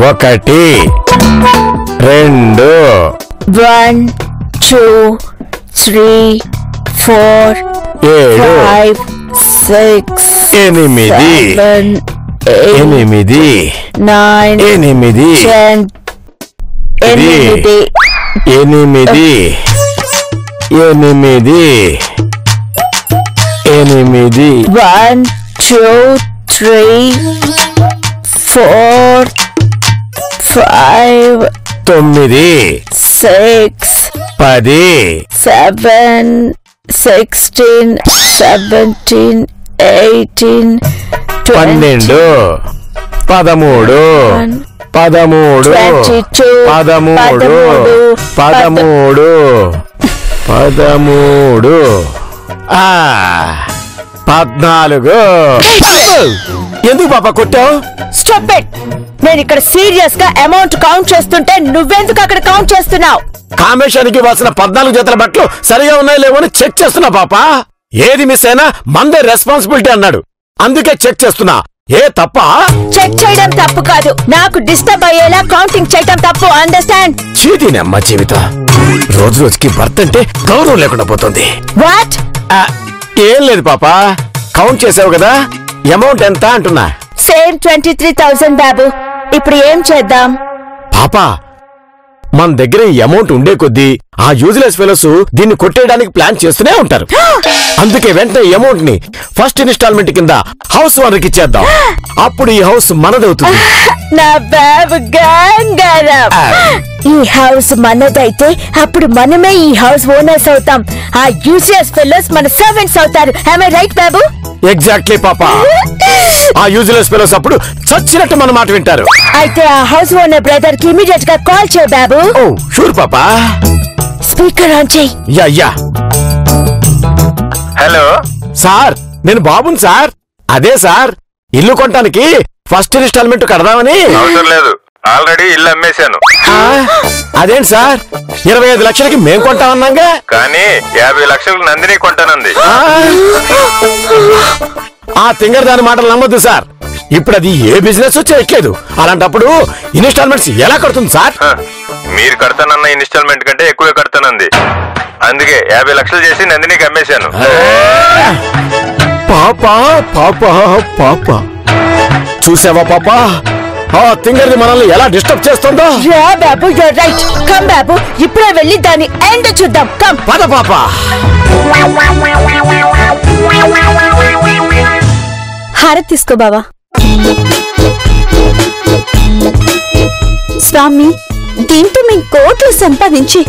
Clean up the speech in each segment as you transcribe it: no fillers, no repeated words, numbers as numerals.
ఒకటి రెండు 1 2 3 4 5 6 ఎనిమిది 8 9 ఎనిమిది 10 ఎనిమిది ఎనిమిది ఎనిమిది ఎనిమిది 1 2 3 4 5 తొమ్మిది 6 10 7 16 17 18 12 13 13 14 ఎందుకు పాప కొట్టావు? Stop it. నేను ఇక్కడ సీరియస్ గా అమౌంట్ కౌంట్ చేస్తుంటే నువ్వెందుకు అక్కడ కౌంట్ చేస్తున్నావు? కామేశానికి ఇవ్వాల్సిన 14 జతల బట్టలు సరిగా ఉన్నాయో లేవో అని చెక్ చేస్తున్నా పాప. ఏది మిస్ అయినా మందే రెస్పాన్సిబిలిటీ అన్నాడు, అందుకే చెక్ చేస్తున్నా. ఏ తప్ప? చెక్ చేయడం తప్పు కాదు, నాకు డిస్టర్బ్ అయ్యేలా కౌంటింగ్ చేయడం తప్పు. అండర్స్టాండ్? చీటీనే అమ్మ జీవితం. రోజు రోజుకి భర్త అంటే గౌరవం లేకుండా పోతుంది. వాట్? ఏం లేదు పాప, కౌంట్ చేసావు కదా, అమౌంట్ ఎంత అంటున్నా. సేమ్ 23,000 బాబు. ఇప్పుడు ఏం చేద్దాం? పాపా, మన దగ్గర ఈ అమౌంట్ ఉండే కొద్దీ ఆ యూజ్లెస్ ఫెలోస్ దీన్ని కొట్టేయడానికి ప్లాన్ చేస్తూనే ఉంటారు. అందుకే వెంటనే ఈ అమౌంట్ ని ఫస్ట్ ఇన్స్టాల్మెంట్ కింద హౌస్ ఓనర్కి ఇచ్చేద్దాం. అప్పుడు ఈ హౌస్ మనదవుతుంది. నా బాబు గంగారాం, ఈ హౌస్ మనదైతే అప్పుడు మనమే ఈ హౌస్ ఓనర్స్ అవుతాం. ఆ యూజ్లెస్ ఫెలోస్ మన సర్వెంట్స్ అవుతారు. am I right Babu? Exactly పాపా. ఆ యూజ్లెస్ ఫెలోస్ అప్పుడు చచ్చినట్టు మన మాట వింటారు. అయితే ఆ హౌస్ ఓనర్ బ్రదర్ కి ఇమీడియట్ గా కాల్ చేయ బాబు. ఓ షూర్ పాపా. స్పీకర్ ఆన్ చేయి. యా. హలో సార్, నేను బాబుని సార్. అదే సార్, ఇల్లు కొనడానికి ఫస్ట్ ఇన్స్టాల్మెంట్ కడదామని. అవసరం లేదు, ఆల్రెడీ ఇల్లు అమ్మేశాను. అదేంటి సార్, 25 లక్షలకి మేం కొంటామన్నాగా. కానీ 50 లక్షలకు నందిని కొంటానంది. ఆ తింగర్ దాని మాటలు నమ్మొద్దు సార్. ఇప్పుడు అది ఏ బిజినెస్ చేయట్లేదు. అలాంటప్పుడు ఇన్స్టాల్మెంట్స్ ఎలా కడుతుంది సార్? మీరు కడతానన్న ఇన్స్టాల్మెంట్ కంటే ఎక్కువే కడతానంది. అందుకే 50 లక్షలు చేసి నందినికి అమ్మేశాను. పాపా పాపా పాపా, చూసావా పాపా, ఆ తింగర్ది మనల్ని ఎలా డిస్టర్బ్ చేస్తుందో. యా బాబు, యూర్ రైట్. కమ్ బాబు, ఇప్పుడే వెళ్ళి దాని ఎండ్ చూద్దాం. కమ్. పద పాపా. హారతి తీసుకో బావా. స్వామి, దీంతో మేము కోట్లు సంపాదించి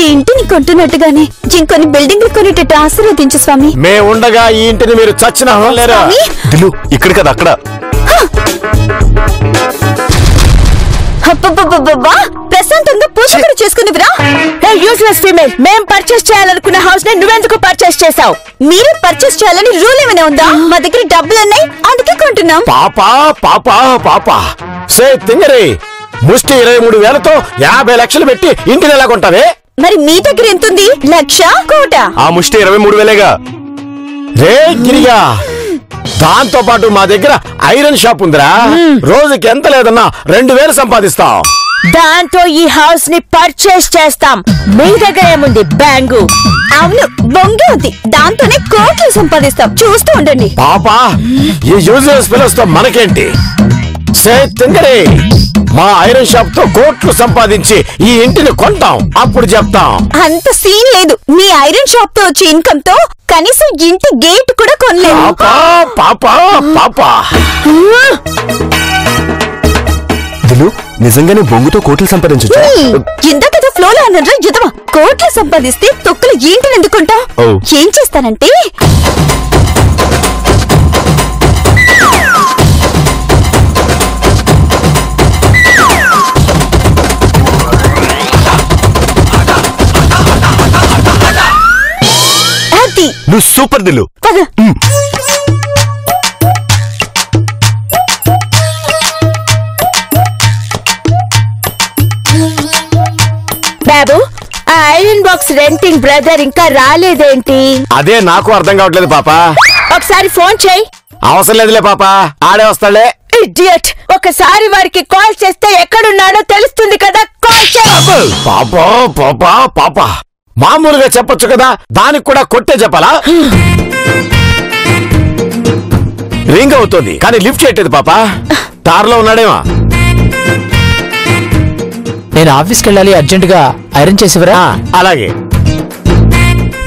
ఈ ఇంటిని కొంటున్నట్టుగానే ఇంకొన్ని బిల్డింగ్లు కొనేటట్టు ఆశీర్వదించు స్వామి. మేముండగా ఈ ఇంటిని మీరు చచ్చినా లేరా? దిలు ఇక్కడ కదా అక్కడ. ప్రశాంతంగా పూజ కూడా చేసుకునివిరా. యూజ్లెస్ ఫీమేల్, మేం పర్చేస్ చేయాలనుకున్న హౌస్ ని నువ్వెందుకు పర్చేస్ చేసావు? మీరే పర్చేస్ చేయాలని రూల్ ఏమైనా ఉందా? మా దగ్గర డబ్బులు ఉన్నాయి, అందుకే కొంటున్నాం. పాపా పాపా పాపా, సే తింగరి, ముష్టి 23,000తో 50 లక్షలు పెట్టి ఇంటిని ఎలా కొంటావే? మరి మీ దగ్గర ఎంతుంది? 1,00,000 కోట? ఆ ముష్టి 23,000గా. రే గిరిగా, దాంతో పాటు మా దగ్గర ఐరన్ షాప్ ఉందిరా. రోజుకి ఎంత లేదన్నా 2,000 సంపాదిస్తాం. దాంతో ఈ హౌస్ ని పర్చేస్ చేస్తాం. మీ దగ్గర ఏముంది? బ్యాంగు. అవును, బొంగే ఉంది, దాంతోనే కోట్లు సంపాదిస్తాం. చూస్తూ ఉండండి. పాపా, ఈ యూజ్లెస్ ఫెలోస్ తో మనకేంటి? సే తింగరి, మా ఐరన్ షాప్ తో కోట్లు సంపాదించి ఈ ఇంటిని కొంటాం, అప్పుడు చెప్తాం. అంత సీన్ లేదు. మీ ఐరన్ షాప్ తో వచ్చే ఇన్కమ్ తో కనీసం ఇంటి గేట్ కూడా కొనలేదు. పాపా పాపా పాపా. దిలు, నిజంగానే బొంగుతో కోట్లు సంపాదించొచ్చు. ఇందాక ఫ్లోలో అన్నరా యుధమా? కోట్లు సంపాదిస్తే తొక్కులు ఏంటిని ఎందుకుంటా? ఏం చేస్తానంటే నువ్వు సూపర్ దిలు. బాబు, ఆ ఐరన్ బాక్స్ రెంటింగ్ బ్రదర్ ఇంకా రాలేదేంటి? అదే నాకు అర్థం కావట్లేదు పాపా. ఒకసారి ఫోన్ చేయి. అవసరం లేదులే పాపా, ఆడే వస్తాడులే. ఇడియట్, ఒకసారి వారికి కాల్ చేస్తే ఎక్కడున్నాడో తెలుస్తుంది కదా. కాల్ చేయి. పాపా పాపా పాపా మామూలుగా చెప్పొచ్చు కదా, దానికి కూడా కొట్టే చెప్పాలా? రింగ్ అవుతుంది కానీ లిఫ్ట్ చేయట్లేదు పాపా. దారిలో ఉన్నాడేమో. నేను ఆఫీస్కి వెళ్ళాలి, అర్జెంట్ గా ఐరన్ చేసివరా? అలాగే.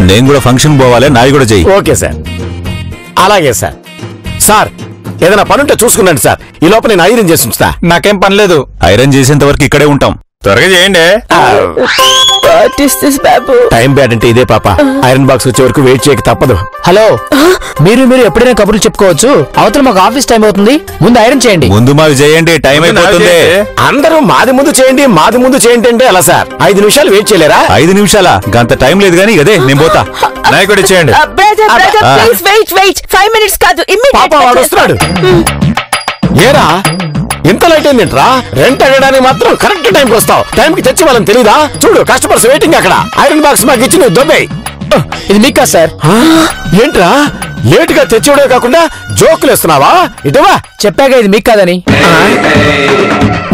నేను కూడా ఫంక్షన్ పోవాలి, నాయి కూడా చెయ్యి. Okay sir. అలాగే సార్. సార్ ఏదైనా పనుంటే చూసుకున్నాండి సార్. ఈ లోపల నేను ఐరన్ చేసి ఉంచుతా. నాకేం పని లేదు, ఐరన్ చేసేంత వరకు ఇక్కడే ఉంటాం. త్వరగా చేయండి. టైం బ్యాడ్ అంటే ఇదే పాప. ఐరన్ బాక్స్ వచ్చే వరకు వెయిట్ చేయక తప్పదు. హలో, మీరు ఎప్పుడైనా కబుర్లు చెప్పుకోవచ్చు. అవతల మాకు ఆఫీస్ టైం అవుతుంది, ముందు ఐరన్ చేయండి. ముందు మావి చేయండి, టైం అయిపోతుంది. అందరూ మాది ముందు చేయండి మాది ముందు చేయండి అంటే ఎలా సార్? 5 నిమిషాలు వెయిట్ చేయలేరా? 5 నిమిషాలా? గంత టైం లేదు గానీ అదే నేను పోతా. నాయ్ కూడా చేయండి. ప్లీజ్ వెయిట్ 5 minutes కాదు, పాప వాడు వస్తున్నాడు. ఏరా ఇంత లైట్ అయిందింట్రా? రెంట్ అడగడానికి మాత్రం కరెక్ట్ టైంకి వస్తావు. టైంకి తెచ్చి వాళ్ళని తెలీదా? చూడు కస్టమర్స్ వెయిటింగ్ అక్కడ. ఐరన్ బాక్స్ మాకు ఇచ్చి నువ్వు దొబ్బేయి. ఇది మీకా సార్? ఏంట్రా లేట్ గా తెచ్చివడే కాకుండా జోకులు వేస్తున్నావా? ఇటువా. చెప్పాక ఇది మీకు కాదని.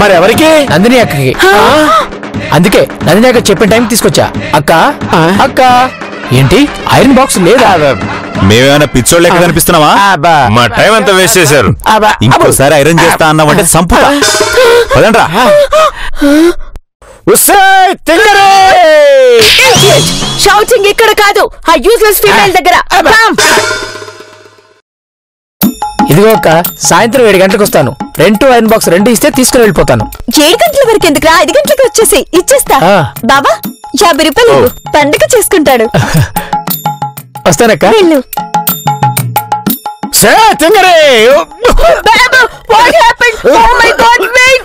మరి ఎవరికి? నందిని అక్కకి. అందుకే నందిని అక్క చెప్పిన టైం తీసుకొచ్చా. అక్క అక్క ఏంటి ఐరన్ బాక్స్ లేదా? మేమేమైనా పిచ్చోళ్ళు లెక్క కనిపిస్తున్నావా? మా టైం అంతా వేస్ట్ చేశారు. ఇంకోసారి ఐరన్ చేస్తా అన్నావంటే సంపుతా. పదండ్రా. షౌటింగ్ ఇక్కడ కాదు, ఆ యూజ్లెస్ ఫీమేల్ దగ్గర. ఇదిగో అక్క, సాయంత్రం 7 గంటలకు వస్తాను. రెంట్ ఐరన్ బాక్స్ 2 ఇస్తే తీసుకుని వెళ్ళిపోతాను. 7 గంటల వరకు ఎందుకురా? 5 గంటలకు వచ్చేసి ఇచ్చేస్తా. బాబా 50 రూపాయలు పండుగ చేసుకుంటాడు. వస్తానక్క. వెళ్ళు. What happened? Oh my God! Wait!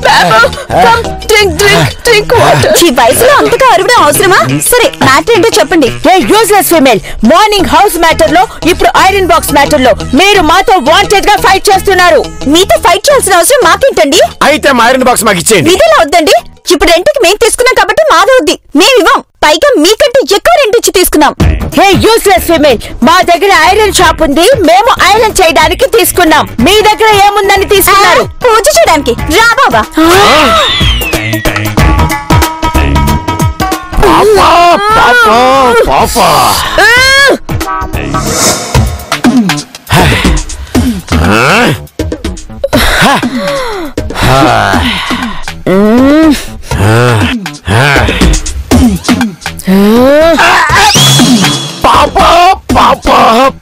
Babu, come drink water. ఈ వయసులో అంతగా అరవడం అవసరమా? సరే మ్యాటర్ ఏంటో చెప్పండి. Useless female, morning house matter లో, ఇప్పుడు ఐరన్ బాక్స్ మ్యాటర్ లో మీరు మాతో వాంటెడ్ గా ఫైట్ చేస్తున్నారు. మీతో ఫైట్ చేయాల్సిన అవసరం మాకేంటండి? అయితే మా ఐరన్ బాక్స్ మాకు ఇచ్చేయండి. ఇదిలా వద్దండి. ఇప్పుడు రెంట్కి మేము తీసుకున్నాం కాబట్టి మాదవుద్ది. మేమివ్వం. పైగా మీకంటే ఎక్కువ రెంట్ ఇచ్చి తీసుకున్నాం. హే యూజ్లెస్ ఫీమేల్, మా దగ్గర ఐరన్ షాప్ ఉంది. మేము ఐరన్ చేయడానికి తీసుకున్నాం. మీ దగ్గర ఏముందని తీసుకున్నారు? పూజ చేయడానికి. రా బాబా.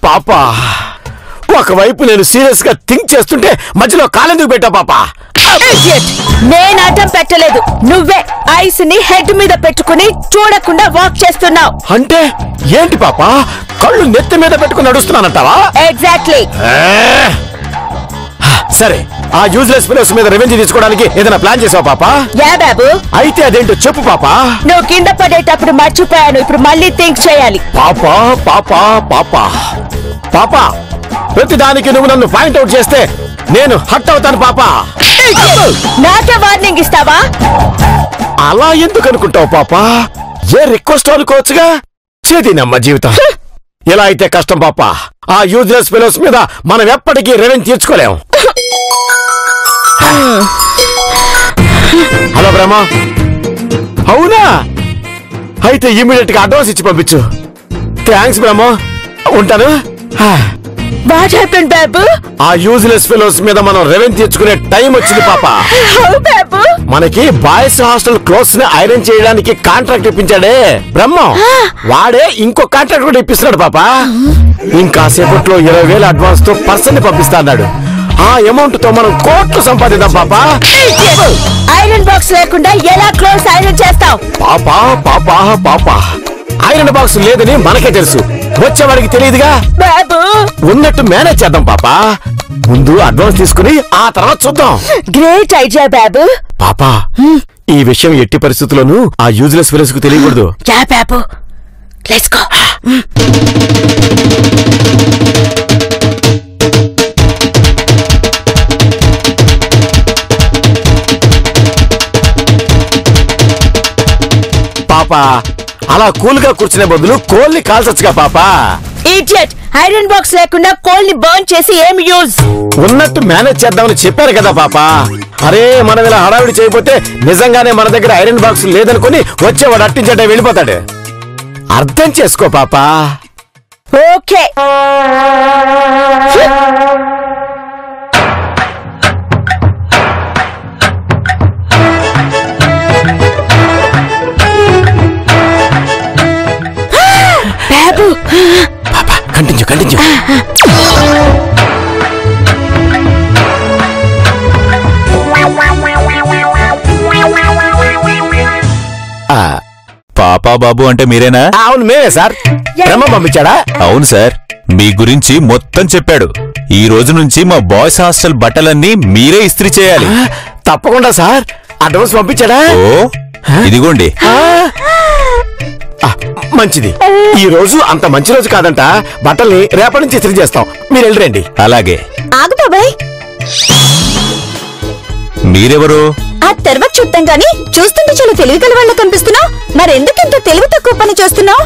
పాపా ఒకవైపు నేను సీరియస్ గా థింక్ చేస్తుంటే మధ్యలో కాలెందుకు పెట్టా పాపా? నేను అడ్డం పెట్టలేదు, నువ్వే ఐస్ ని హెడ్ మీద పెట్టుకుని చూడకుండా వాక్ చేస్తున్నావు. అంటే ఏంటి పాపా? కళ్ళు నెత్తి మీద పెట్టుకుని నడుస్తున్నానంటావా? ఎగ్జాక్ట్లీ. సరే, ఆ యూజ్లెస్ ఫెలోస్ మీద రెవెన్యూ తీసుకోవడానికి ఏదైనా ప్లాన్ చేసావు పాపా? యా బాబు. అయితే అదేంటో చెప్పు పాపా. నువ్వు కింద పడేటప్పుడు మర్చిపోయాను, ఇప్పుడు మళ్ళీ థింక్ చేయాలి. పాపా పాపా పాపా పాపా ప్రతిదానికి నువ్వు నన్ను పాయింట్ అవుట్ చేస్తే నేను హట్ అవుతాను పాపా. నాకే వార్నింగ్ ఇస్తావా? అలా ఎందుకు అనుకుంటావు పాపా? ఏ రిక్వెస్ట్ అనుకోవచ్చుగా. చేదినమ్మ జీవితం. ఎలా అయితే కష్టం పాపా. ఆ యూజ్లెస్ ఫెలోస్ మీద మనం ఎప్పటికీ రెవెన్యూ తీర్చుకోలేం. హలో బ్రహ్మ. అవునా? అయితే ఇమీడియట్ గా అడ్వాన్స్ ఇచ్చి పంపించు. థ్యాంక్స్ బ్రహ్మ. ఉంటాను. వాట్ హ్యాపెండ్ బాబు? ఆ యూజ్లెస్ ఫెలోస్ మీద మనం రెవెన్యూ తీర్చుకునే టైం వచ్చింది పాపా. బాబు, మనకి బాయ్స్ హాస్టల్ క్లోత్స్ ని ఐరన్ చేయడానికి కాంట్రాక్ట్ ఇప్పించాడే బ్రహ్మం. వాడే ఇంకో కాంట్రాక్ట్ కూడా ఇప్పిస్తున్నాడు పాపా. ఇంకా సేపట్లో 20,000 అడ్వాన్స్ తో పర్సన్ ని పంపిస్తా అన్నాడు. ఆ అమౌంట్ తో మనం కోట్లు సంపాదిద్దాం పాపా. ఐరన్ బాక్స్ లేకుండా ఎలా క్లోత్స్ ఐరన్ చేస్తావు? పాపా పాపా పాపా ఐరన్ బాక్స్ లేదని మనకే తెలుసు, వచ్చేవాడికి తెలియదుగా. బాబు, ఉన్నట్టు మేనేజ్ చేద్దాం పాపా. ముందు అడ్వాన్స్ తీసుకుని ఆ తర్వాత చూద్దాం. గ్రేట్ ఐడియా బాబు. పాపా ఈ విషయం ఎట్టి పరిస్థితుల్లోనూ ఆ యూజ్లెస్ ఫెలోస్ కు తెలియకూడదు. Yeah Babu, let's go. పాపా అలా కూల్ గా కూర్చునే బదులు కోల్ని కాల్చొచ్చుగా పాపా. ఇడియట్ ఐరన్ బాక్స్ లేకుండా కోల్ ని బర్న్ చేసి ఏం యూజ్ ఉన్నట్టు మేనేజ్ చేద్దామని చెప్పారు కదా పాప. అరే మనం ఇలా హడావిడి చేయకపోతే నిజంగానే మన దగ్గర ఐరన్ బాక్స్ లేదనుకుని వచ్చేవాడు అట్టించటే వెళ్ళిపోతాడు. అర్థం చేసుకో పాప. ఓకే బాబు పాప కంటిన్యూ కంటిన్యూ. పాపా బాబు అంటే మీరేనా? అవును మేమే సార్. బ్రహ్మ పంపించాడా? అవును సార్, మీ గురించి మొత్తం చెప్పాడు. ఈ రోజు నుంచి మా బాయ్స్ హాస్టల్ బట్టలన్నీ మీరే ఇస్త్రీ చేయాలి. తప్పకుండా సార్. అడ్వాన్స్ పంపించాడా? ఓ ఇదిగోండి. మంచిది. ఈ రోజు అంత మంచి రోజు కాదంట. బట్టల్ని రేపటి నుంచి ఇస్త్రీ చేస్తాం. మీరు వెళ్ళరండి. అలాగే. ఆగు బాబాయ్, మీరెవరు? ఆ తర్వాత చూద్దాం గాని చూస్తుంటే చాలా తెలివి గల వాళ్ళ కనిపిస్తున్నావు. మరెందుకు ఇంత తెలివి తక్కువ పని చేస్తున్నావు?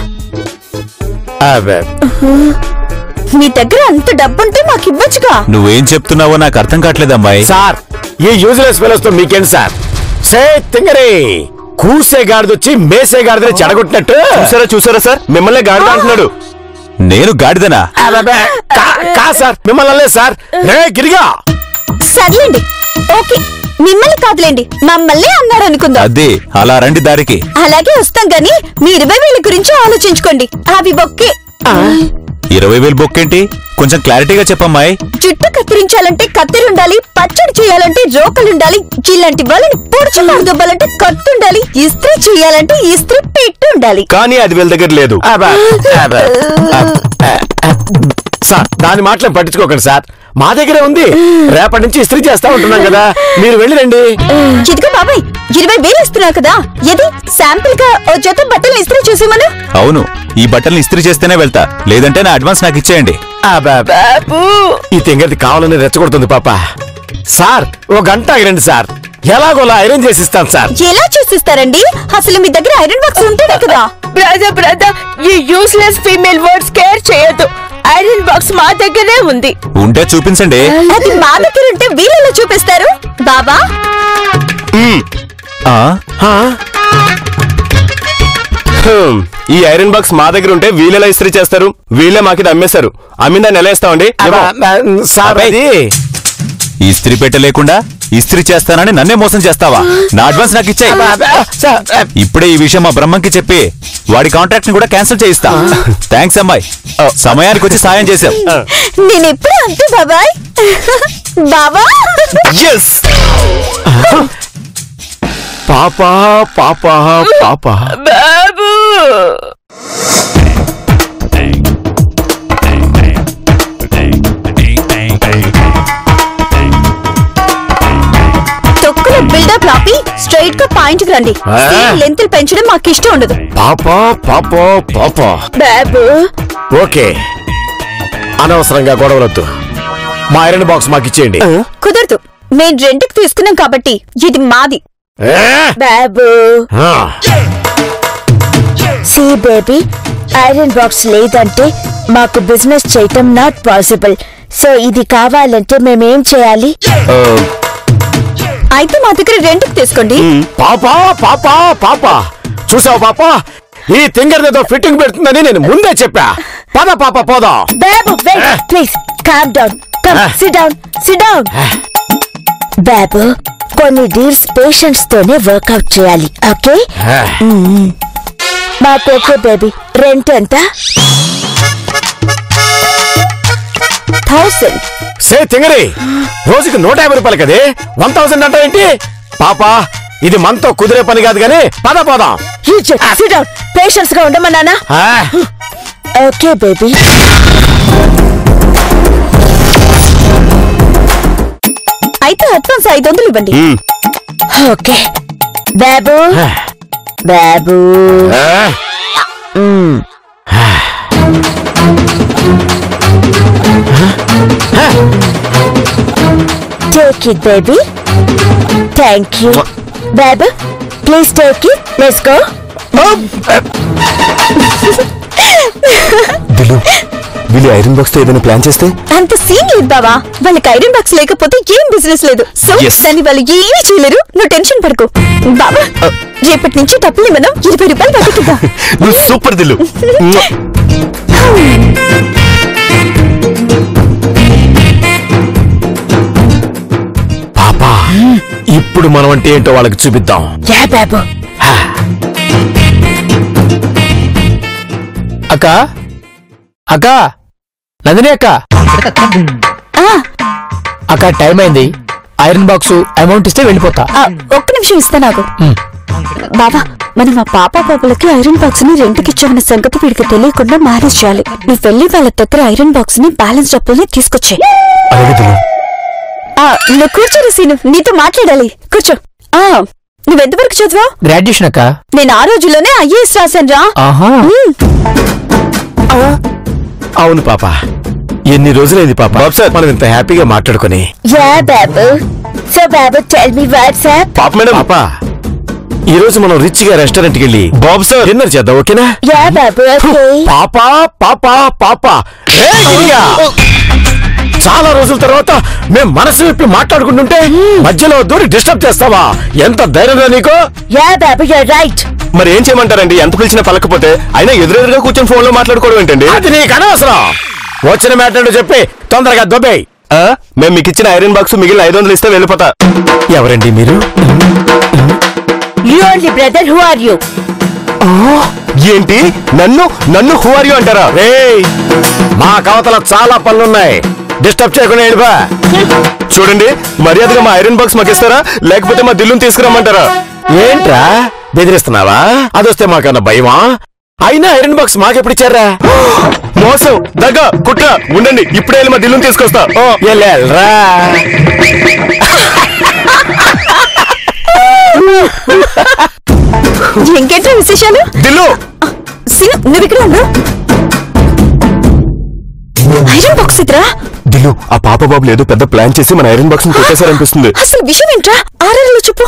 మీ దగ్గర అంత డబ్బుంటే మాకు ఇవ్వచ్చుగా. నువ్వేం చెప్తున్నావో నాకు అర్థం కావట్లేదమ్మాయి. సార్ ఈ యూజ్లెస్ ఫెలోస్ తో మీకేంటి సార్? సే తింగరే కూసే గాడిదొచ్చి మేసే గాడిదని చెడగొట్టినట్టు. చూసారా సార్, మిమ్మల్ని గాడిద అంటున్నాడు. నేను గాడిదనా? కా సార్, మిమ్మల్ని సార్. రే గిరిగా. సర్లేండి, ఓకే మిమ్మల్ని కాదులేండి, మమ్మల్ని అన్నారు అనుకుందాం. అదే అలా రండి దారికి. అలాగే వస్తాం గాని మీ 20,000 గురించి ఆలోచించుకోండి. అవి బొక్కే. 20,000 బొక్కేంటి? కొంచెం క్లారిటీగా చెప్పమ్మాయి. జుట్టు కత్తిరించాలంటే కత్తిరుండాలి, పచ్చడి చేయాలంటే రోకలుండాలి, ఇలాంటి వాళ్ళని పొడుచు దుబ్బాలంటే కత్తుండాలి, ఇస్త్రీ చేయాలంటే ఇస్త్రీ పెట్టుండాలి. కానీ అది వీళ్ళ దగ్గర లేదు. సార్ దాని మాటలు పట్టించుకోకండి సార్. మా దగ్గరే ఉంది. రేపటి నుంచి ఇస్త్రీ చేస్తా ఉంటున్నాం కదా, మీరు వెళ్ళిరండి. ఇదిగో బాబాయ్, 20,000 ఇస్తున్నావు కదా, ఇది శాంపిల్ గా ఓ జత బట్టలు ఇస్త్రీ చేసేమను. అవును, ఈ బట్టల్ని ఇస్త్రీ చేస్తేనే వెళ్తా, లేదంటే నా అడ్వాన్స్ నాకు ఇచ్చేయండి. ఈ తెంగది కావాలని రెచ్చగొడుతుంది పాప. సార్ ఓ గంట ఆగిరండి సార్, ఎలాగోలా ఐరన్ చేసిస్తాను సార్. ఎలా చేసిస్తారండి? అసలు మీ దగ్గర ఐరన్ బాక్స్ ఉంటేనే కదా. బ్రదర్ ఈ యూస్లెస్ ఫీమేల్ వర్డ్స్ కేర్ చేయొద్దు. ఐరన్ బాక్స్ మా దగ్గరే ఉంది. ఉంటే చూపించండి. అది మా దగ్గర ఉంటే వీళ్ళలో చూపిస్తారు బాబా. ఈ ఐరన్ బాక్స్ మా దగ్గర ఉంటే వీళ్ళెలా ఇస్త్రీ చేస్తారు? వీళ్ళే మాకి అమ్మేశారు. అమ్మిందాన్ని ఎలా ఇస్తామండి? సార్ అది ఇస్త్రీ పెట్ట లేకుండా ఇస్త్రీ చేస్తానని నన్నే మోసం చేస్తావా? నా అడ్వాన్స్ నాకు ఇచ్చే. ఇప్పుడే ఈ విషయం మా బ్రహ్మంకి చెప్పి వాడి కాంట్రాక్ట్ ని కూడా క్యాన్సిల్ చేయిస్తా. థ్యాంక్స్ అమ్మాయి, సమయానికి వచ్చి సాయం చేశావు. నేను ఎప్పుడు అంతే బాబాయ్. బాబా పాపా పాపా పాపా బాబు. తొక్కుల బిల్డప్ లాపి స్ట్రైట్ గా పాయింట్ కి రండి. లెంత్ పెంచడం మాకు ఇష్టం ఉండదు. పాపా పాపా పాపా బాబు ఓకే, అనవసరంగా గొడవలొద్దు. మా ఐరన్ బాక్స్ మాకు ఇచ్చేయండి. కుదరదు, మేము రెంట్కి తీసుకున్నాం కాబట్టి ఇది మాది. బాబు సి బేబీ, ఐరన్ బాక్స్ లేదంటే మాకు బిజినెస్ చేయటం నాట్ పాసిబుల్. సో ఇది కావాలంటే మేమేం చేయాలి? అయితే మా దగ్గర రెంట్కి తీసుకోండి. పాపా పాపా పాపా చూసావు పాపా, ఈ తింగర్దేదో ఫిట్టింగ్ పెడుతుందని నేను ముందే చెప్పా. పద పాప పోదాం. బాబు wait please, calm down, come sit down, sit down. బాబు కొన్ని డీల్స్ పేషెంట్స్ తోనే వర్కౌట్ చేయాలి, ఓకే? మాకు ఓకే బేబీ. రెంట్ ఎంత? 1000. సే తింగరి, రోజుకి 150 రూపాయలు కదే 1000 అంటే ఏంటి? పాపా ఇది మనతో కుదిరే పని కాదు గానీ పద పోదాం. పేషెంట్స్ గా ఉండమన్నానా? Okay baby. అయితే అడ్వాన్స్ 500 ఇవ్వండి. ఓకే బాబు. బాబు take it baby. Thank you బాబు. Please take it. Let's go. వీళ్ళు ఐరన్ బాక్స్ తో ఏదైనా ప్లాన్ చేస్తే? అంత సీన్ లేదు బావా. వాళ్ళకి ఐరన్ బాక్స్ లేకపోతే ఏం బిజినెస్ లేదు. So Yes. దాన్ని వాళ్ళు ఏమీ చేయలేరు. నువ్వు టెన్షన్ పడుకో బాబా. రేపటి నుంచి డబ్బులు మనం 20 రూపాయలు పట్టుకుందాం. నువ్వు సూపర్ దిల్లు. పాపా ఇప్పుడు మనం అంటే ఏంటో వాళ్ళకి చూపిద్దాం. బాబు అక్క అక్క నందిని అక్క అక్క టైం అయింది. ఐరన్ బాక్స్ అమౌంట్ ఇస్తే వెళ్ళిపోతా. ఒక్క నిమిషం ఇస్తా నాకు. బాబా మనం ఆ పాపలకి ఐరన్ బాక్స్ ని రెంట్కి ఇచ్చామన్న సంగతి వీడికి తెలియకుండా మేనేజ్ చేయాలి. నువ్వు వెళ్ళి వాళ్ళ దగ్గర ఐరన్ బాక్స్ ని బ్యాలెన్స్ డబ్బుల్ని తీసుకొచ్చాయి. నువ్వు కూర్చోరు సీను, నీతో మాట్లాడాలి. కూర్చో. నువ్వెంతవరకు చదివావు? గ్రాడ్యుయేషన్ అక్క. నేను ఆ రోజుల్లోనే IAS రాశాను రా. అవును పాప, ఎన్ని రోజులైంది పాప మనం ఇంత హ్యాపీగా మాట్లాడుకుని. పాప మేడం, పాప ఈ రోజు మనం రిచ్ గా రెస్టారెంట్ కి వెళ్ళి బాబు సార్ డిన్నర్ చేద్దాం, ఓకేనా? పాపా పాపా పాపా చాలా రోజుల తర్వాత మేం మనసు విప్పి మాట్లాడుకుంటుంటే మధ్యలో దూరి డిస్టర్బ్ చేస్తావా? ఎంత ధైర్యంగా నీకు? రైట్. మరి ఏం చేయమంటారండి? ఎంత పిలిచినా పలకపోతే అయినా ఎదురెదురుగా కూర్చొని ఫోన్ లో మాట్లాడుకోవడం ఏంటండి? అది నీకు అనవసరం. వచ్చిన మ్యాటర్ చెప్పి తొందరగా దొబ్బేయ్. మేము మీకు ఇచ్చిన ఐరన్ బాక్స్ మిగిలిన 500 ఇస్తే వెళ్ళిపోతా. ఎవరండి మీరు? Brother, who are you? ఏంటి నన్ను హూ ఆర్ యూ అంటారా? రేయ్, మా కవతల చాలా పనులున్నాయి, డిస్టర్బ్ చేయకుండా వెళ్ళిపా. చూడండి, మర్యాదగా మా ఐరన్ బాక్స్ మాకు ఇస్తారా, లేకపోతే మా దిల్లుని తీసుకురమ్మంటారా? ఏంట్రా బెదిరిస్తున్నావా? అదొస్తే మాకన్నా భయమా? అయినా ఐరన్ బాక్స్ మాకెప్పుడు మోసం, దగ్గ, కుట్ర. ఉండండి, ఇప్పుడే వెళ్ళి మా దిల్లుని తీసుకొస్తా. వెళ్ళరా. ఇంకేంట్రా విశేషాలు? దిల్లు, సీను నువ్వు ఇక్కడ ఉండు. ఐరన్ బాక్స్ ఇద్దరా? దిల్లు, ఆ పాప బాబులు ఏదో పెద్ద ప్లాన్ చేసి మన ఐరన్ బాక్స్ ని కొట్టేశారనిపిస్తుంది. అసలు విషయం ఏంట్రా? ఆర్ఆర్లో చెప్పు.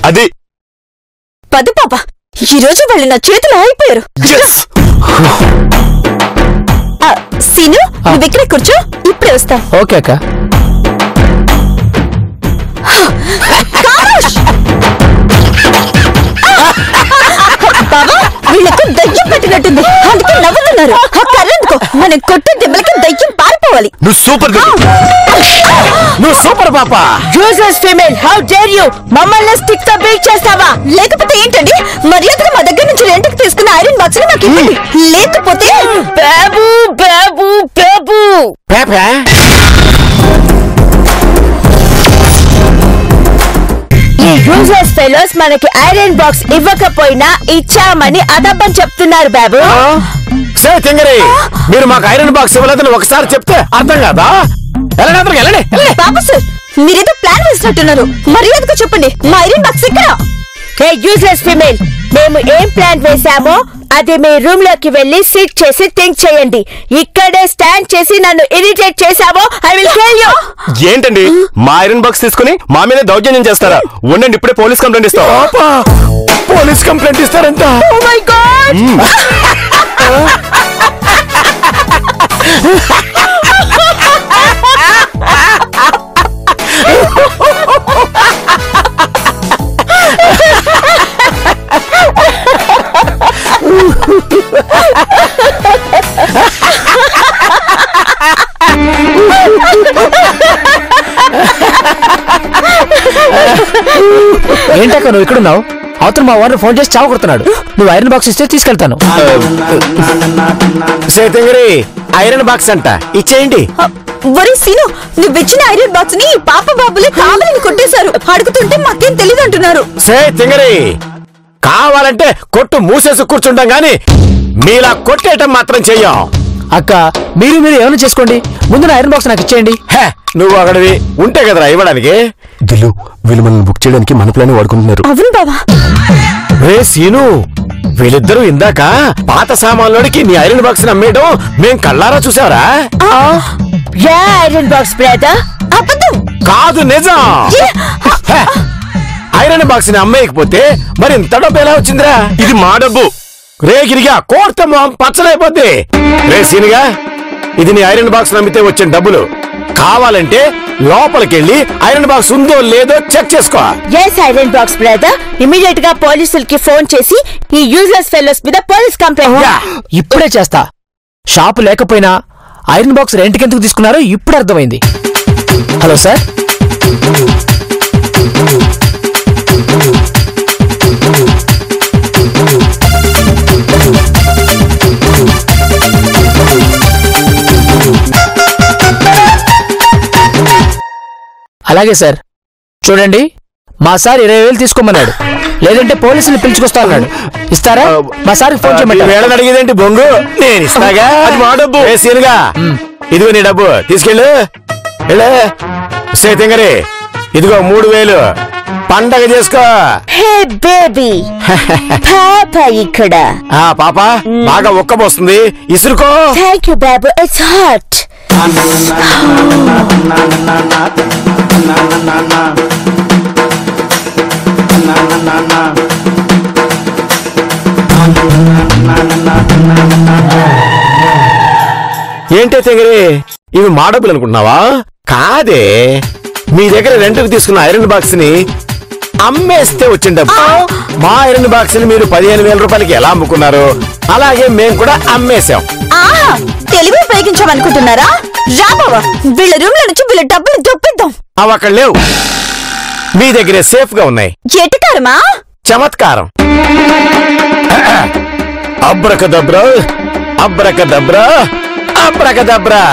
అది పది పాప, ఈ రోజు వాళ్ళు నా చేతులు అయిపోయారు. సీను నువ్వు ఇక్కడే కూర్చో, ఇప్పుడే వస్తా. ఓకే అక్క. బాబా వీళ్ళకు దయ్యం పట్టినట్టుంది, అందుకే నవ్వుతున్నారు. ఆ కళ్ళెందుకో, మనం కొట్టే దెబ్బలకి దయ్యం పారిపోవాలి. నువ్వు సూపర్ దిల్లు. నువ్వు సూపర్ పాప. Useless female, how dare you! మమ్మల్ని స్టిక్ తో బీట్ చేస్తావా? లేకపోతే ఏంటండి, మర్యాదగా మా దగ్గర నుంచి రెంట్కి తీసుకున్న ఐరన్ బాక్స్ ని మాకు ఇవ్వండి. లేకపోతే బాబు బాబు బాబు పేపా ఈ యూజ్లెస్ ఫెలోస్ మనకి ఐరన్ బాక్స్ ఇవ్వకపోయినా ఇచ్చామని అదబ్బని చెప్తున్నారు బాబు. సే తింగరి, మీరు మాకు ఐరన్ బాక్స్ ఇవ్వలేదని ఒకసారి చెప్తే అర్థం కాదా? వెళ్ళండి. బాబు సార్, మీరేదో ప్లాన్ వేసినట్టున్నారు. మర్యాదగా చెప్పండి, మా ఐరన్ బాక్స్ ఇక్కడ. హే యూజ్లెస్ ఫీమేల్, మేము ఏం ప్లాన్ వేసామో అది మీ రూమ్ లోకి వెళ్లి సిట్ చేసి థింక్ చేయండి. ఇక్కడే స్టాండ్ చేసి నన్ను ఇరిటేట్ చేసావో ఐ విల్ కిల్ యు. ఏంటండి, మా ఐరన్ బాక్స్ తీసుకుని మా మీద దౌర్జన్యం చేస్తారా? ఉండండి, ఇప్పుడే పోలీస్ కంప్లైంట్ ఇస్తాం. పోలీస్ కంప్లైంట్ ఇస్తారంట. Oh my God. ఏంటక్క నువ్వు ఇక్కడున్నావు? అవతల మా వారిని ఫోన్ చేసి చావు కొడుతున్నాడు. నువ్వు ఐరన్ బాక్స్ ఇస్తే తీసుకెళ్తాను. సే తింగరి, ఐరన్ బాక్స్ అంట ఇచ్చేయండి. ఒరే సీను, నువ్వు ఇచ్చిన ఐరన్ బాక్స్ ని పాప బాబులే కావాలని కొట్టేశారు. అడుగుతుంటే మాకేం తెలియదు అంటున్నారు. సే తింగరి, కావాలంటే కొట్టు మూసేసి కూర్చుంటాం గాని మీలా కొట్టేయటం మాత్రం చెయ్యం. అక్క మీరు ఏమైనా చేసుకోండి, ముందు నా ఐరన్ బాక్స్ నాకు ఇచ్చేయండి. హే, నువ్వు అక్కడివి ఉంటే కదరా ఇవ్వడానికి. దిల్లు, వీళ్ళు మనం బుక్ చేయడానికి మన ప్లాన్ వాడుకుంటున్నారు. అవును బావా. రే సీను, వీళ్ళిద్దరూ ఇందాక పాత సామాన్లోనికి నీ ఐరన్ బాక్స్ అమ్మేయడం మేం కళ్ళారా చూసావరా? ఐరన్ బాక్స్ బ్రదర్ అబద్ధం కాదు నిజం. హే, ఐరన్ బాక్స్ ని అమ్మేయకపోతే మరి ఇంత డబ్బు ఎలా వచ్చిందిరా? ఇది మా డబ్బు. రే గిరిగా కోర్త మొహం పచ్చడైపోద్ది. రే సీనిగా, ఇది నీ ఐరన్ బాక్స్ నమ్మితే వచ్చిన డబ్బులు. కావాలంటే లోపలికెళ్ళి ఐరన్ బాక్స్ ఉందో లేదో చెక్ చేసుకో. ఐరన్ బాక్స్ బ్రదర్ ఇమీడియట్ గా పోలీసులకి ఫోన్ చేసి ఈ యూజ్లెస్ ఫెలోస్ మీద పోలీస్ కంప్లైంట్. ఇప్పుడే చేస్తా. షాపు లేకపోయినా ఐరన్ బాక్స్ రెంట్కి ఎందుకు తీసుకున్నారో ఇప్పుడు అర్థమైంది. హలో సార్, అలాగే సార్. చూడండి, మా సార్ 20,000 తీసుకోమన్నాడు, లేదంటే పోలీసులు పిలుచుకొస్తా అన్నాడు. ఇస్తారా? మా సార్కి ఫోన్ చేయమంటారా? వేళ అడిగేదేంటి బొంగు? నేను ఇస్తాగా. అది మా డబ్బు. రే సీనుగా, ఇదిగో నీ డబ్బు తీసుకెళ్ళు. సేతింగరి, ఇదిగో 3,000 పండగ చేసుకో. హే బేబీ పాప ఇక్కడ. ఆ పాప బాగా ఉక్కబోస్తుంది, ఇసురుకో. థ్యాంక్ యూ బాబు, ఇట్స్ హాట్. ఏంటే తెంగరి, ఇవి మా డబ్బులు అనుకుంటున్నావా? కాదే, మీ దగ్గర రెంట్కు తీసుకున్న ఐరన్ బాక్స్ ని అమ్మేస్తే వచ్చిన డబ్బు. మా ఐరన్ బాక్స్ ని మీరు 15,000 రూపాయలకి ఎలా అమ్ముకున్నారు, అలాగే మేము కూడా అమ్మేశాం. తెలివి ఉపయోగించామనుకుంటున్నారా? రా బావా, వీళ్ళ రూమ్ లో నుంచి వీళ్ళ డబ్బులు దొప్పిద్దాం. అవి అక్కడ లేవు, మీ దగ్గరే సేఫ్ గా ఉన్నాయి. ఎటుకారమా? చమత్కారం. Abracadabra, abracadabra, abracadabra.